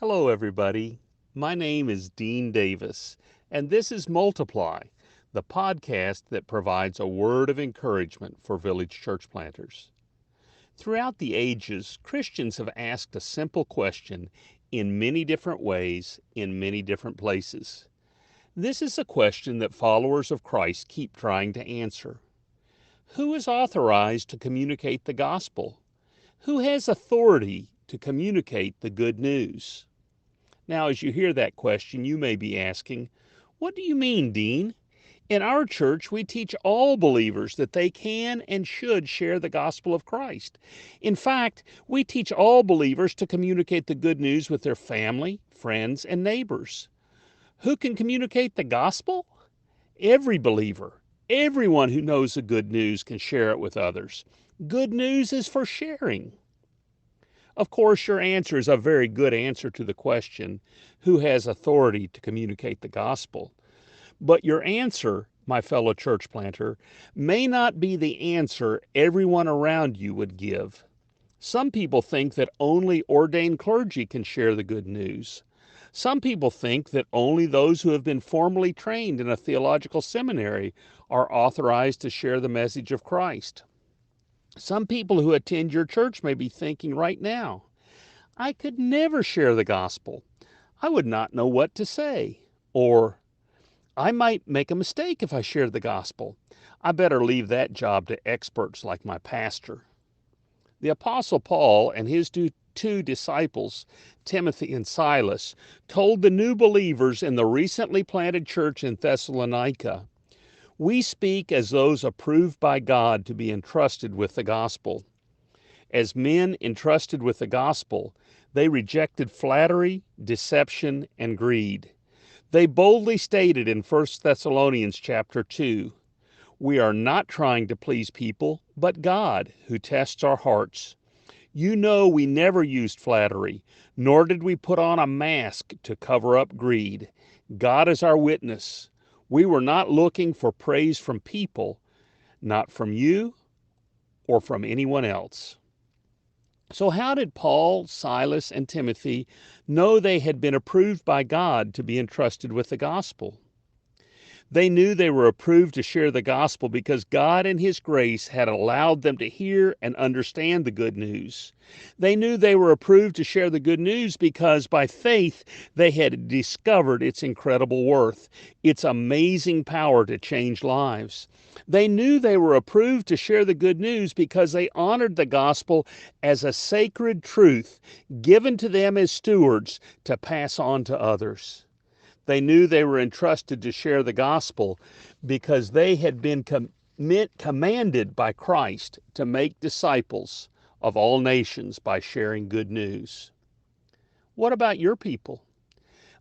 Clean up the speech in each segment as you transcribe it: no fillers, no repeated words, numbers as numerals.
Hello, everybody. My name is Dean Davis, and this is Multiply, the podcast that provides a word of encouragement for village church planters. Throughout the ages, Christians have asked a simple question in many different ways, in many different places. This is a question that followers of Christ keep trying to answer. Who is authorized to communicate the gospel? Who has authority to communicate the good news? Now, as you hear that question, you may be asking, what do you mean, Dean? In our church, we teach all believers that they can and should share the gospel of Christ. In fact, we teach all believers to communicate the good news with their family, friends, and neighbors. Who can communicate the gospel? Every believer. Everyone who knows the good news can share it with others. Good news is for sharing. Of course, your answer is a very good answer to the question, who has authority to communicate the gospel? But your answer, my fellow church planter, may not be the answer everyone around you would give. Some people think that only ordained clergy can share the good news. Some people think that only those who have been formally trained in a theological seminary are authorized to share the message of Christ. Some people who attend your church may be thinking right now, I could never share the gospel. I would not know what to say. Or, I might make a mistake if I shared the gospel. I better leave that job to experts like my pastor. The Apostle Paul and his two disciples, Timothy and Silas, told the new believers in the recently planted church in Thessalonica, we speak as those approved by God to be entrusted with the gospel. As men entrusted with the gospel, they rejected flattery, deception, and greed. They boldly stated in 1 Thessalonians chapter 2, we are not trying to please people, but God, who tests our hearts. You know we never used flattery, nor did we put on a mask to cover up greed. God is our witness. We were not looking for praise from people, not from you or from anyone else. So how did Paul, Silas, and Timothy know they had been approved by God to be entrusted with the gospel? They knew they were approved to share the gospel because God in His grace had allowed them to hear and understand the good news. They knew they were approved to share the good news because by faith they had discovered its incredible worth, its amazing power to change lives. They knew they were approved to share the good news because they honored the gospel as a sacred truth given to them as stewards to pass on to others. They knew they were entrusted to share the gospel because they had been commanded by Christ to make disciples of all nations by sharing good news. What about your people?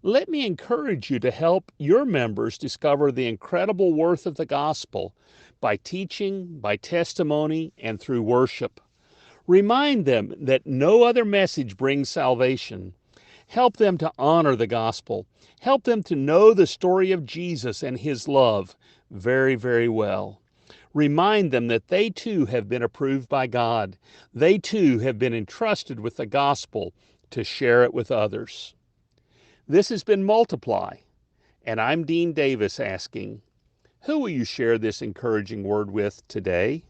Let me encourage you to help your members discover the incredible worth of the gospel by teaching, by testimony, and through worship. Remind them that no other message brings salvation. Help them to honor the gospel. Help them to know the story of Jesus and His love very, very well. Remind them that they too have been approved by God. They too have been entrusted with the gospel to share it with others. This has been Multiply, and I'm Dean Davis asking, who will you share this encouraging word with today?